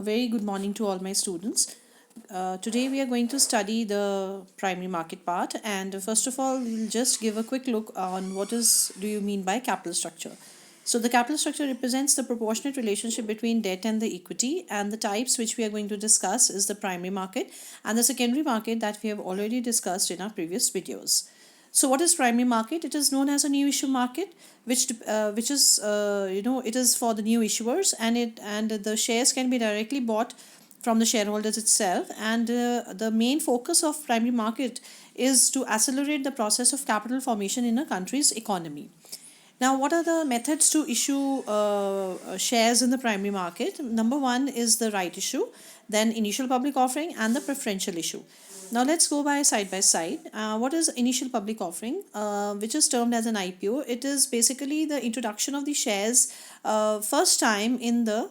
A very good morning to all my students. Today we are going to study the primary market part, and first of all we'll just give a quick look on what is do you mean by capital structure. So the capital structure represents the proportionate relationship between debt and the equity, and the types which we are going to discuss is the primary market and the secondary market that we have already discussed in our previous videos. So what is primary market? It is known as a new issue market, which is it is for the new issuers, and the shares can be directly bought from the shareholders itself. And the main focus of primary market is to accelerate the process of capital formation in a country's economy. Now, what are the methods to issue shares in the primary market? Number one is the right issue, then initial public offering, and the preferential issue. Now, let's go by side. What is initial public offering, which is termed as an IPO? It is basically the introduction of the shares first time in the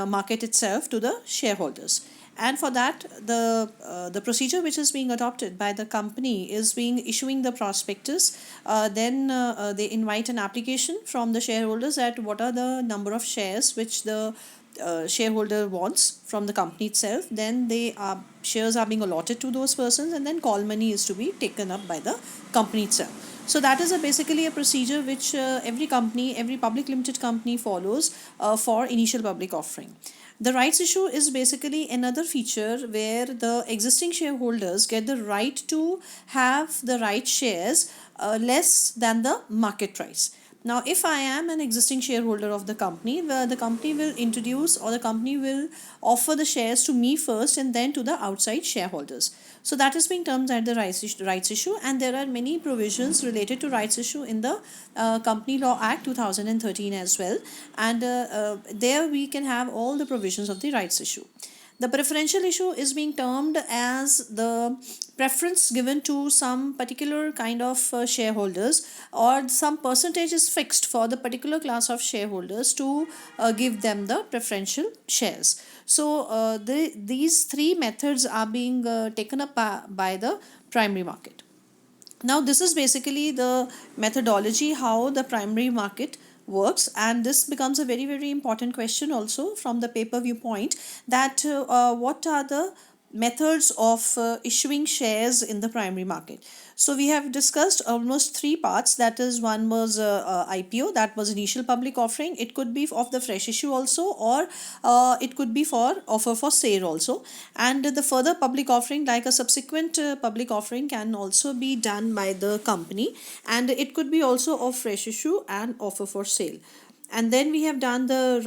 market itself to the shareholders. And for that, the procedure which is being adopted by the company is being issuing the prospectus. Then they invite an application from the shareholders at what are the number of shares which the shareholder wants from the company itself. Then shares are being allotted to those persons, and then call money is to be taken up by the company itself. So that is basically a procedure which every public limited company follows for initial public offering. The rights issue is basically another feature where the existing shareholders get the right to have the right shares less than the market price. Now, if I am an existing shareholder of the company, the company will introduce or the company will offer the shares to me first and then to the outside shareholders. So that is being termed as the rights issue, and there are many provisions related to rights issue in the Company Law Act 2013 as well, and there we can have all the provisions of the rights issue. The preferential issue is being termed as the preference given to some particular kind of shareholders, or some percentage is fixed for the particular class of shareholders to give them the preferential shares. So these three methods are being taken up by the primary market. Now, this is basically the methodology how the primary market works, and this becomes a very, very important question also from the paper viewpoint, that what are the methods of issuing shares in the primary market. So we have discussed almost three parts. That is, one was IPO, that was initial public offering. It could be of the fresh issue also, or it could be for offer for sale also. And the further public offering, like a subsequent public offering, can also be done by the company, and it could be also of fresh issue and offer for sale. And then we have done the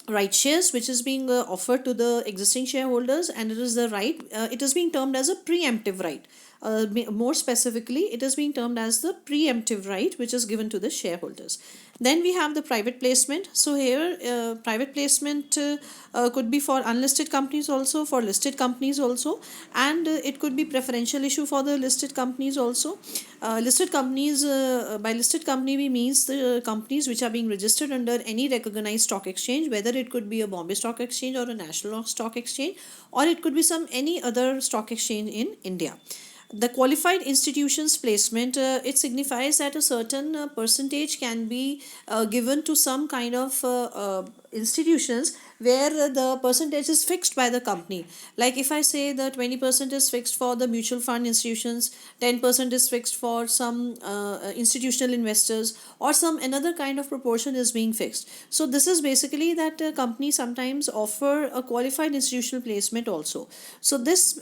right shares which is being offered to the existing shareholders, and it is the right, it is being termed as a preemptive right. More specifically, it is being termed as the preemptive right which is given to the shareholders. Then we have the private placement. So here private placement could be for unlisted companies also, for listed companies also, and it could be preferential issue for the listed companies also. Listed companies, by listed company we means the companies which are being registered under any recognized stock exchange, whether it could be a Bombay Stock Exchange or a National Stock Exchange, or it could be any other stock exchange in India. The qualified institutions placement, it signifies that a certain percentage can be given to some kind of institutions where the percentage is fixed by the company. Like if I say the 20% is fixed for the mutual fund institutions, 10% is fixed for some institutional investors, or some another kind of proportion is being fixed. So this is basically that companies sometimes offer a qualified institutional placement also. So this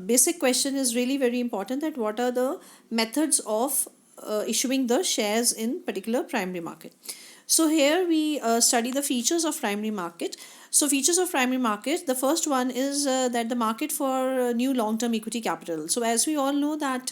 basic question is really very important, that what are the methods of issuing the shares in particular primary market. So here we study the features of primary market. So features of primary market, the first one is that the market for new long-term equity capital. So as we all know that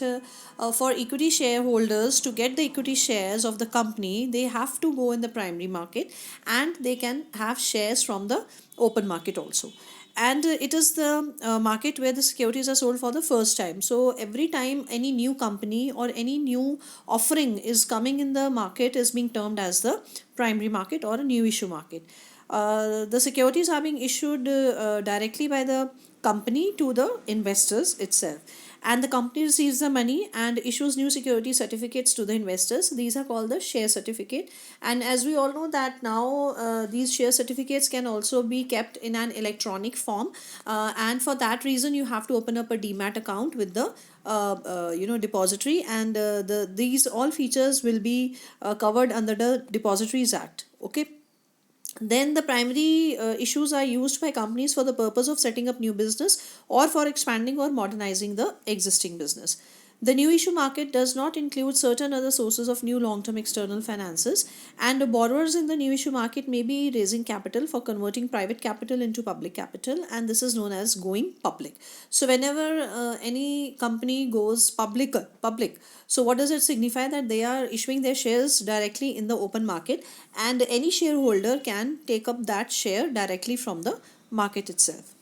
for equity shareholders to get the equity shares of the company, they have to go in the primary market, and they can have shares from the open market also. And it is the market where the securities are sold for the first time. So every time any new company or any new offering is coming in the market is being termed as the primary market or a new issue market. The securities are being issued directly by the company to the investors itself. and the company receives the money and issues new security certificates to the investors. These are called the share certificate. And as we all know that now these share certificates can also be kept in an electronic form, and for that reason you have to open up a demat account with the depository, and these all features will be covered under the Depositories Act. Okay. Then the primary issues are used by companies for the purpose of setting up new business or for expanding or modernizing the existing business. The new issue market does not include certain other sources of new long term external finances, and the borrowers in the new issue market may be raising capital for converting private capital into public capital, and this is known as going public. So, whenever any company goes public, so what does it signify? That they are issuing their shares directly in the open market, and any shareholder can take up that share directly from the market itself.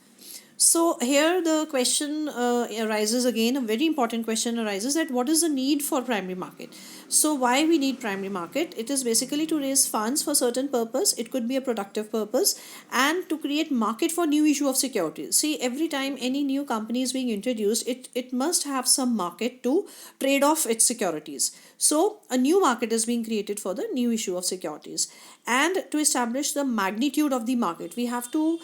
So here the question arises again, a very important question arises, that what is the need for primary market? So why we need primary market? It is basically to raise funds for certain purpose. It could be a productive purpose, and to create market for new issue of securities. See, every time any new company is being introduced, it must have some market to trade off its securities. So a new market is being created for the new issue of securities. And to establish the magnitude of the market, we have to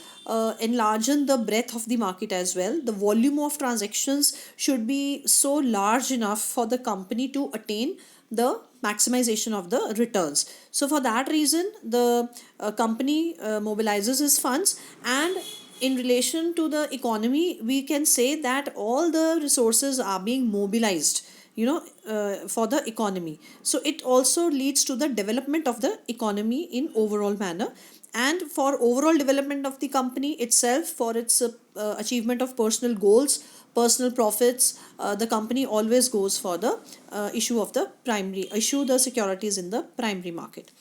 enlarge the breadth of the market as well. The volume of transactions should be so large enough for the company to attain the maximization of the returns. So for that reason, the company mobilizes its funds, and in relation to the economy, we can say that all the resources are being mobilized, for the economy. So it also leads to the development of the economy in overall manner, and for overall development of the company itself, for its achievement of personal goals, personal profits, the company always goes for the issue the securities in the primary market.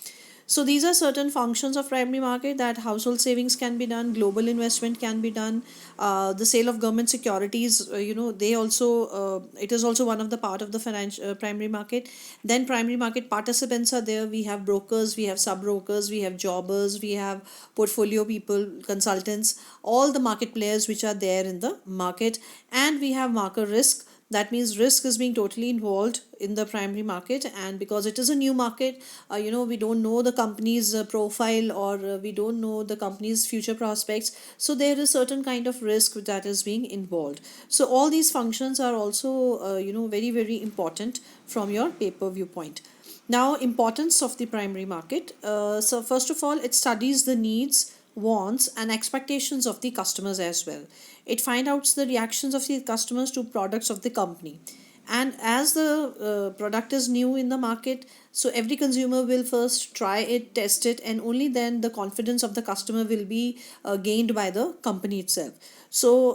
So these are certain functions of primary market, that household savings can be done, global investment can be done, the sale of government securities. They also it is also one of the part of the financial primary market. Then primary market participants are there. We have brokers, we have sub brokers, we have jobbers, we have portfolio people, consultants, all the market players which are there in the market, and we have market risk. That means risk is being totally involved in the primary market, and because it is a new market, we don't know the company's profile, or we don't know the company's future prospects, so there is certain kind of risk that is being involved. So all these functions are also very very important from your paper viewpoint. Now, importance of the primary market. So first of all, it studies the needs, wants and expectations of the customers as well. It finds out the reactions of the customers to products of the company. And as the product is new in the market, so every consumer will first try it, test it, and only then the confidence of the customer will be gained by the company itself. So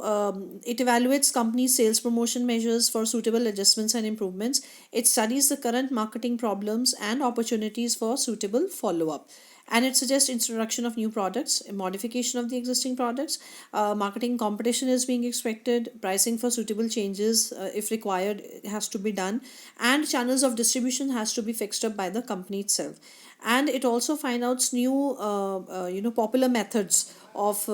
it evaluates company sales promotion measures for suitable adjustments and improvements. It studies the current marketing problems and opportunities for suitable follow up, and it suggests introduction of new products, modification of the existing products, marketing competition is being expected, pricing for suitable changes if required has to be done, and channels of distribution has to be fixed up by the company itself. And it also finds out new popular methods of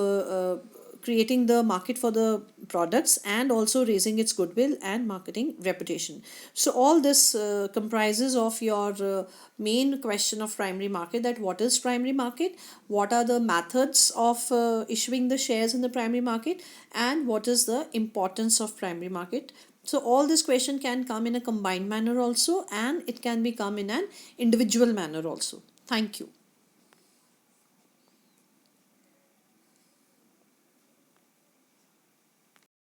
creating the market for the products, and also raising its goodwill and marketing reputation. So all this comprises of your main question of primary market, that what is primary market, what are the methods of issuing the shares in the primary market, and what is the importance of primary market. So all this question can come in a combined manner also, and it can become in an individual manner also. Thank you.